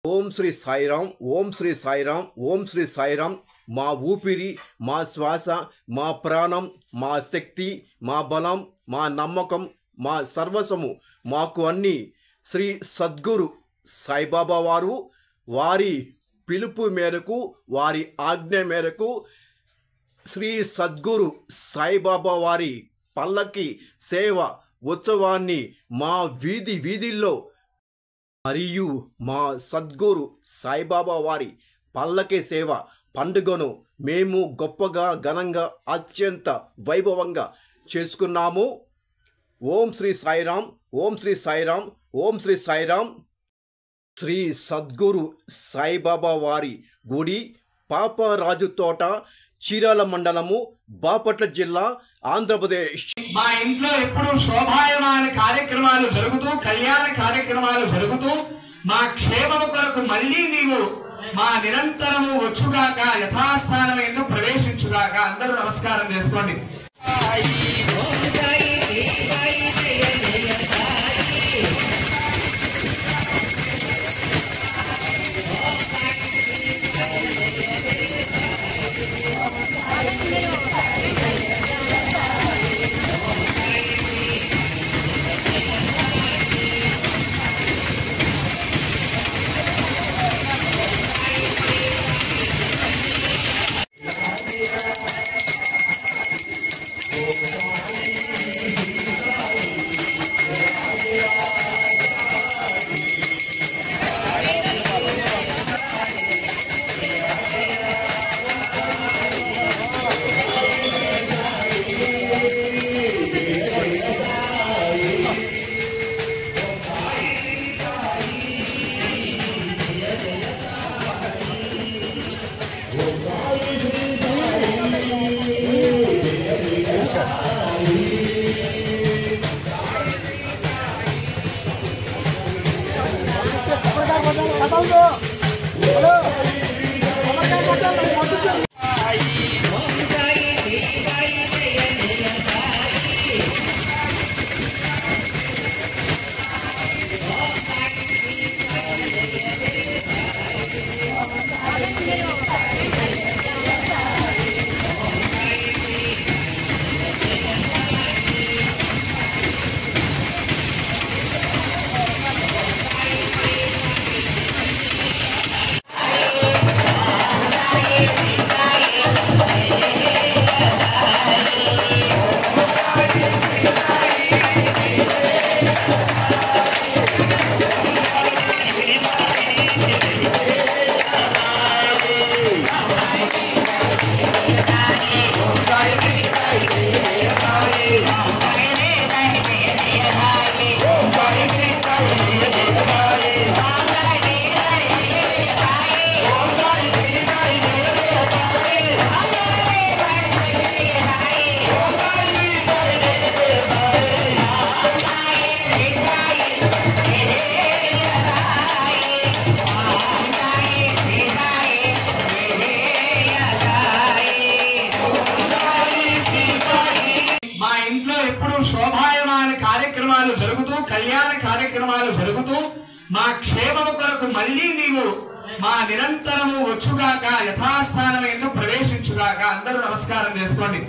ఓం శ్రీ సాయిరాం, ఓం శ్రీ సాయిరాం, ఓం శ్రీ సాయిరాం. మా ఊపిరి, మా శ్వాస, మా ప్రాణం, మా శక్తి, మా బలం, మా నమ్మకం, మా సర్వస్వము, మాకు అన్నీ శ్రీ సద్గురు సాయిబాబా వారు. వారి పిలుపు మేరకు, వారి ఆజ్ఞ మేరకు శ్రీ సద్గురు సాయిబాబా వారి పల్లకి సేవ ఉత్సవాన్ని మా వీధిల్లో మరియు మా సద్గురు సాయిబాబా వారి పల్లకి సేవ పండుగను మేము గొప్పగా, ఘనంగా, అత్యంత వైభవంగా చేసుకున్నాము. ఓం శ్రీ సాయిరాం, ఓం శ్రీ సాయిరాం, ఓం శ్రీ సాయిరాం. శ్రీ సద్గురు సాయిబాబా వారి గుడి, పాపరాజు తోట, చీరాల మండలము, బాపట్ల జిల్లా, ఆంధ్రప్రదేశ్. మా ఇంట్లో ఎప్పుడు శోభాయమాన కార్యక్రమాలు జరుగుతూ, కళ్యాణ కార్యక్రమాలు జరుగుతూ, మా క్షేమము కొరకు మళ్ళీ నీవు మా నిరంతరము వచ్చుగాక, యథాస్థానమైన ప్రవేశించుగాక. అందరూ నమస్కారం చేసుకోండి. శోభాయమాన కార్యక్రమాలు జరుగుతూ, కళ్యాణ కార్యక్రమాలు జరుగుతూ, మా క్షేమము కొరకు మళ్ళీ నీవు మా నిరంతరము వచ్చుగాక, యథాస్థానమైన ప్రవేశించుగాక. అందరూ నమస్కారం చేసుకోండి.